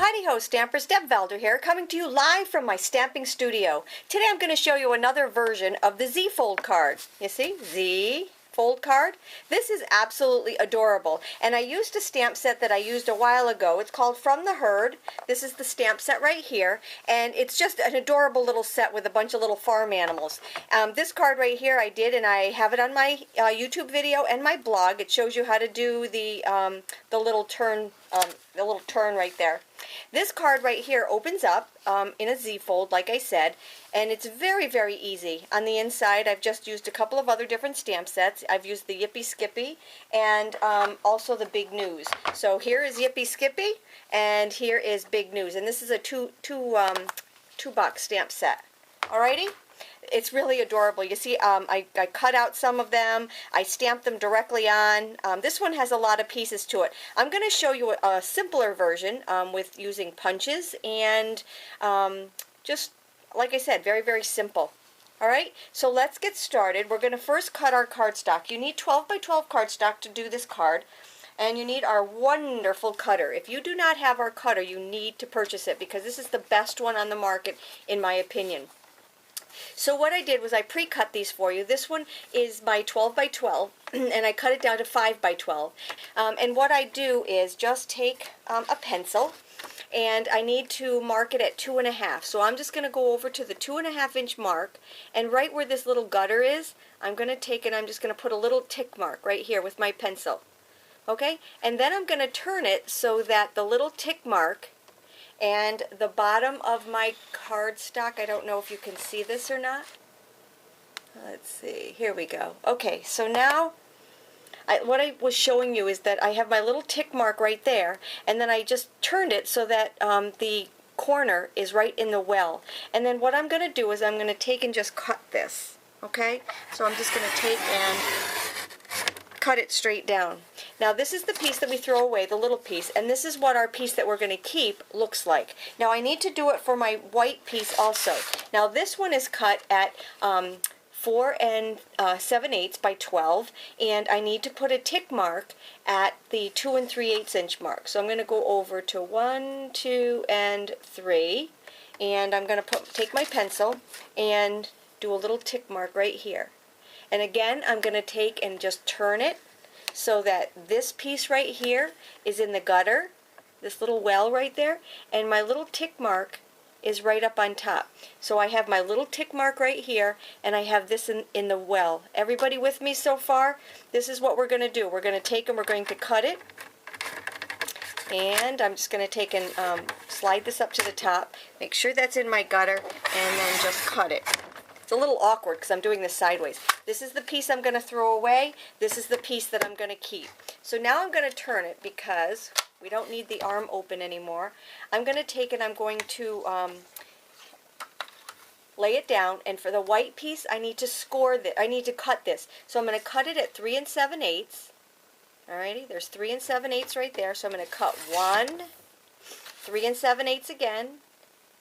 Hi-de-ho, Stampers. Deb Valder here, coming to you live from my stamping studio. Today I'm going to show you another version of the Z-fold card. You see? Z-fold card. This is absolutely adorable. And I used a stamp set that I used a while ago. It's called From the Herd. This is the stamp set right here. And it's just an adorable little set with a bunch of little farm animals. This card right here I did, and I have it on my YouTube video and my blog. It shows you how to do the little turn right there. This card right here opens up in a Z-fold, like I said, and it's very, very easy. On the inside, I've just used a couple of other different stamp sets. I've used the Yippee-Skippee and also the Big News. So here is Yippee-Skippee, and here is Big News, and this is a two box stamp set. Alrighty? It's really adorable. You see, I cut out some of them. I stamped them directly on. This one has a lot of pieces to it. I'm going to show you a simpler version with using punches and just, like I said, very, very simple. Alright, so let's get started. We're going to first cut our cardstock. You need 12 by 12 cardstock to do this card. And you need our wonderful cutter. If you do not have our cutter, you need to purchase it because this is the best one on the market, in my opinion. So what I did was I pre-cut these for you. This one is my 12 by 12, and I cut it down to 5 by 12. And what I do is just take a pencil, and I need to mark it at 2.5. So I'm just going to go over to the 2.5 inch mark, and right where this little gutter is, I'm going to take it, I'm just going to put a little tick mark right here with my pencil. Okay? And then I'm going to turn it so that the little tick mark and the bottom of my cardstock, I don't know if you can see this or not. Let's see, here we go. Okay, so now what I was showing you is that I have my little tick mark right there, and then I just turned it so that the corner is right in the well. And then what I'm going to do is I'm going to take and just cut this. Okay, so I'm just going to take and cut it straight down. Now this is the piece that we throw away, the little piece, and this is what our piece that we're going to keep looks like. Now I need to do it for my white piece also. Now this one is cut at 4 7/8 by 12, and I need to put a tick mark at the 2 3/8 inch mark. So I'm going to go over to 1, 2, and 3, and I'm going to take my pencil and do a little tick mark right here. And again, I'm going to take and just turn it so that this piece right here is in the gutter, this little well right there, and my little tick mark is right up on top. So I have my little tick mark right here, and I have this in the well. Everybody with me so far? This is what we're going to do. We're going to take and we're going to cut it, and I'm just going to take and slide this up to the top, make sure that's in my gutter, and then just cut it. It's a little awkward because I'm doing this sideways. This is the piece I'm going to throw away. This is the piece that I'm going to keep. So now I'm going to turn it because we don't need the arm open anymore. I'm going to take it, I'm going to lay it down, and for the white piece I need to score this. I need to cut this. So I'm going to cut it at 3 7/8. Alrighty, there's 3 7/8 right there. So I'm going to cut 1, 3 7/8 again,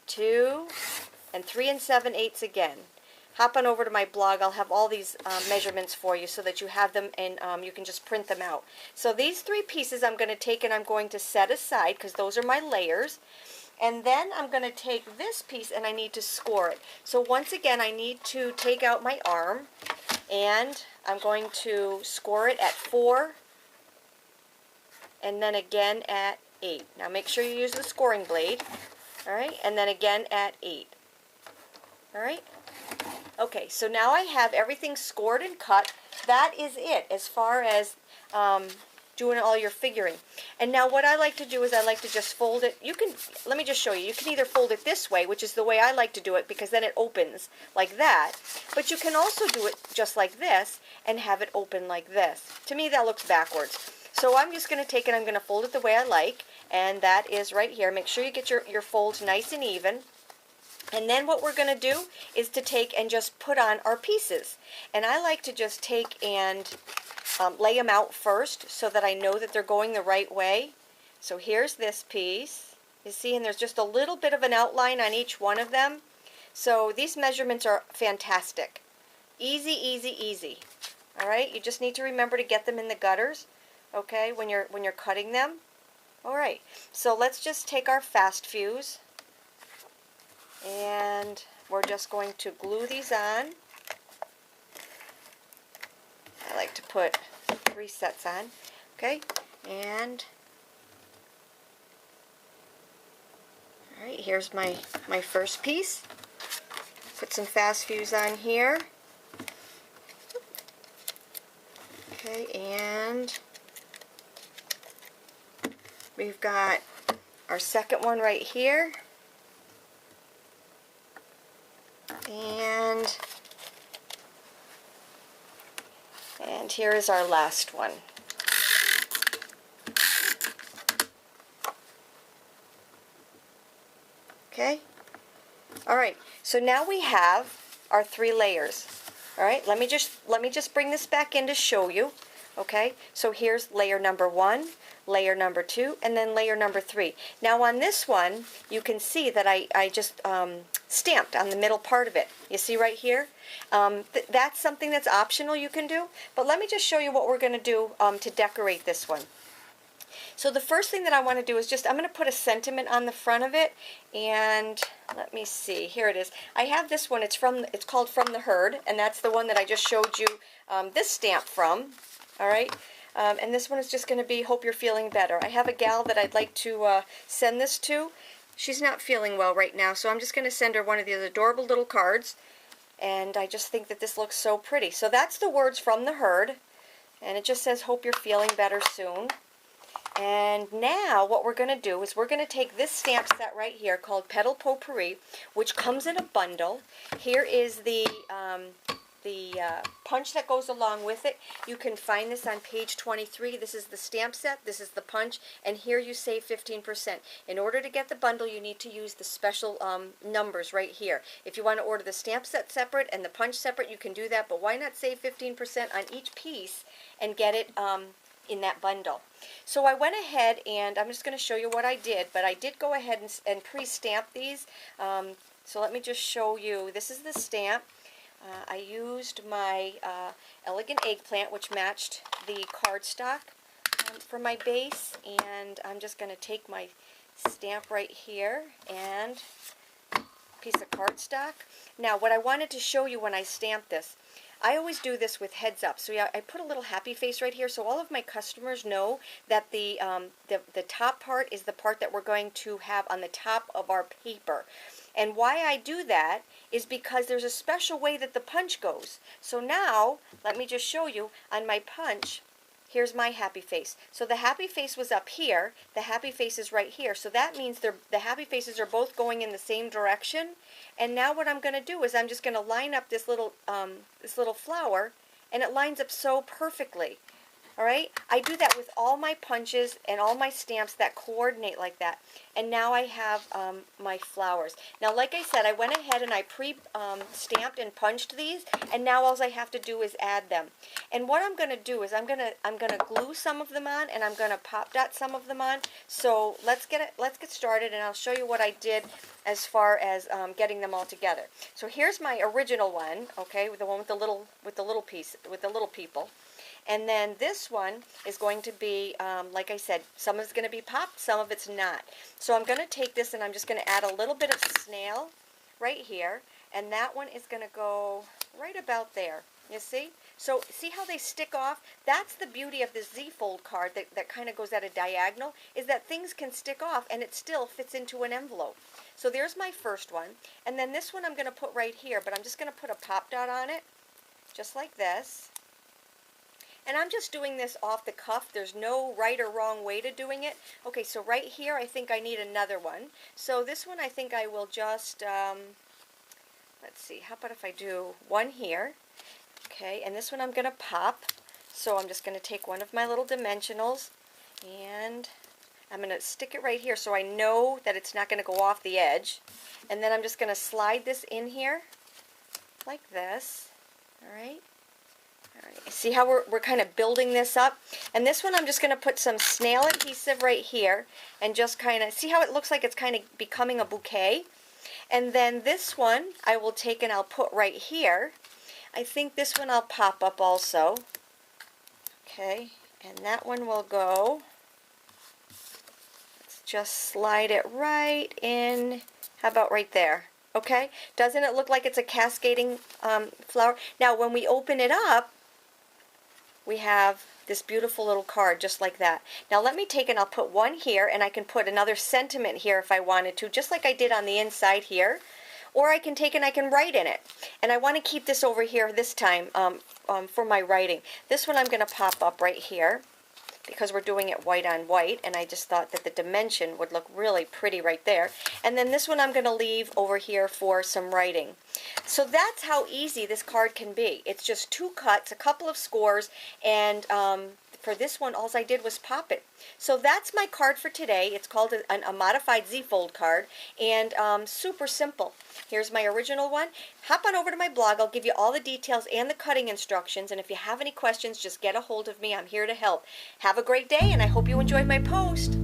2, and 3 7/8 again. Hop on over to my blog. I'll have all these measurements for you so that you have them and you can just print them out. So these 3 pieces I'm going to take and I'm going to set aside because those are my layers. And then I'm going to take this piece and I need to score it. So once again, I need to take out my arm and I'm going to score it at 4 and then again at 8. Now make sure you use the scoring blade. Alright, and then again at 8. Alright. Okay, so now I have everything scored and cut. That is it as far as doing all your figuring. And now what I like to do is I like to just fold it. You can, let me just show you. You can either fold it this way, which is the way I like to do it because then it opens like that. But you can also do it just like this and have it open like this. To me that looks backwards. So I'm just going to take it, I'm going to fold it the way I like, and that is right here. Make sure you get your folds nice and even. And then what we're going to do is to take and just put on our pieces. And I like to just take and lay them out first so that I know that they're going the right way. So here's this piece. You see, and there's just a little bit of an outline on each one of them. So these measurements are fantastic. Easy, easy, easy. All right, you just need to remember to get them in the gutters, okay, when you're cutting them. Alright, so let's just take our fast fuse and we're just going to glue these on. I like to put 3 sets on. Okay, and alright, here's my first piece. Put some fast fuse on here. Okay, and we've got our second one right here. And here is our last one. Okay? Alright, so now we have our 3 layers. Alright, let me just bring this back in to show you. Okay, so here's layer number 1, layer number 2, and then layer number 3. Now on this one, you can see that I just stamped on the middle part of it. You see right here? That's something that's optional you can do, but let me just show you what we're going to do to decorate this one. So the first thing that I want to do is I'm going to put a sentiment on the front of it, and let me see, here it is. I have this one, it's called From the Herd, and that's the one that I just showed you this stamp from. Alright, and this one is just going to be Hope You're Feeling Better. I have a gal that I'd like to send this to. She's not feeling well right now, so I'm just going to send her one of these adorable little cards, and I just think that this looks so pretty. So that's the words From the Herd, and it just says Hope You're Feeling Better Soon. And now what we're going to do is we're going to take this stamp set right here called Petal Potpourri, which comes in a bundle. Here is the punch that goes along with it. You can find this on page 23. This is the stamp set, this is the punch, and here you save 15%. In order to get the bundle, you need to use the special numbers right here. If you want to order the stamp set separate and the punch separate, you can do that, but why not save 15% on each piece and get it in that bundle? So I went ahead and I'm just going to show you what I did, but I did go ahead and pre-stamp these. So let me just show you. This is the stamp. I used my Elegant Eggplant, which matched the cardstock for my base, and I'm just going to take my stamp right here and a piece of cardstock. Now, what I wanted to show you when I stamped this, I always do this with heads up. So yeah, I put a little happy face right here so all of my customers know that the top part is the part that we're going to have on the top of our paper. And why I do that is because there's a special way that the punch goes. So now, let me just show you on my punch. Here's my happy face. So the happy face was up here, the happy face is right here. So that means the happy faces are both going in the same direction. And now what I'm going to do is I'm just going to line up this little flower, and it lines up so perfectly. Alright, I do that with all my punches and all my stamps that coordinate like that. And now I have my flowers. Now, like I said, I went ahead and I pre-stamped and punched these, and now all I have to do is add them. And what I'm going to do is I'm going to glue some of them on, and I'm going to pop dot some of them on. So let's get started, and I'll show you what I did as far as getting them all together. So here's my original one, okay, the one with the little people. And then this one is going to be, like I said, some of it's going to be popped, some of it's not. So I'm going to take this and I'm just going to add a little bit of snail right here. And that one is going to go right about there. You see? So see how they stick off? That's the beauty of this Z-fold card that kind of goes at a diagonal, is that things can stick off and it still fits into an envelope. So there's my first one. And then this one I'm going to put right here, but I'm just going to put a pop dot on it, just like this. And I'm just doing this off the cuff. There's no right or wrong way to doing it. Okay, so right here I think I need another one. So this one I think I will just, let's see, how about if I do one here? Okay, and this one I'm going to pop. So I'm just going to take one of my little dimensionals and I'm going to stick it right here so I know that it's not going to go off the edge. And then I'm just going to slide this in here like this. All right. Alright, see how we're kind of building this up? And this one I'm just going to put some snail adhesive right here and just kind of, see how it looks like it's kind of becoming a bouquet? And then this one I will take and I'll put right here. I think this one I'll pop up also. Okay, and that one will go just slide it right in. How about right there? Okay, doesn't it look like it's a cascading flower? Now when we open it up, we have this beautiful little card just like that. Now let me take and I'll put one here, and I can put another sentiment here if I wanted to, just like I did on the inside here. Or I can take and I can write in it. And I want to keep this over here this time for my writing. This one I'm going to pop up right here, because we're doing it white on white, and I just thought that the dimension would look really pretty right there. And then this one I'm going to leave over here for some writing. So that's how easy this card can be. It's just 2 cuts, a couple of scores, and for this one, all I did was pop it. So that's my card for today. It's called a modified Z-fold card, and super simple. Here's my original one. Hop on over to my blog. I'll give you all the details and the cutting instructions, and if you have any questions, just get a hold of me. I'm here to help. Have a great day, and I hope you enjoyed my post.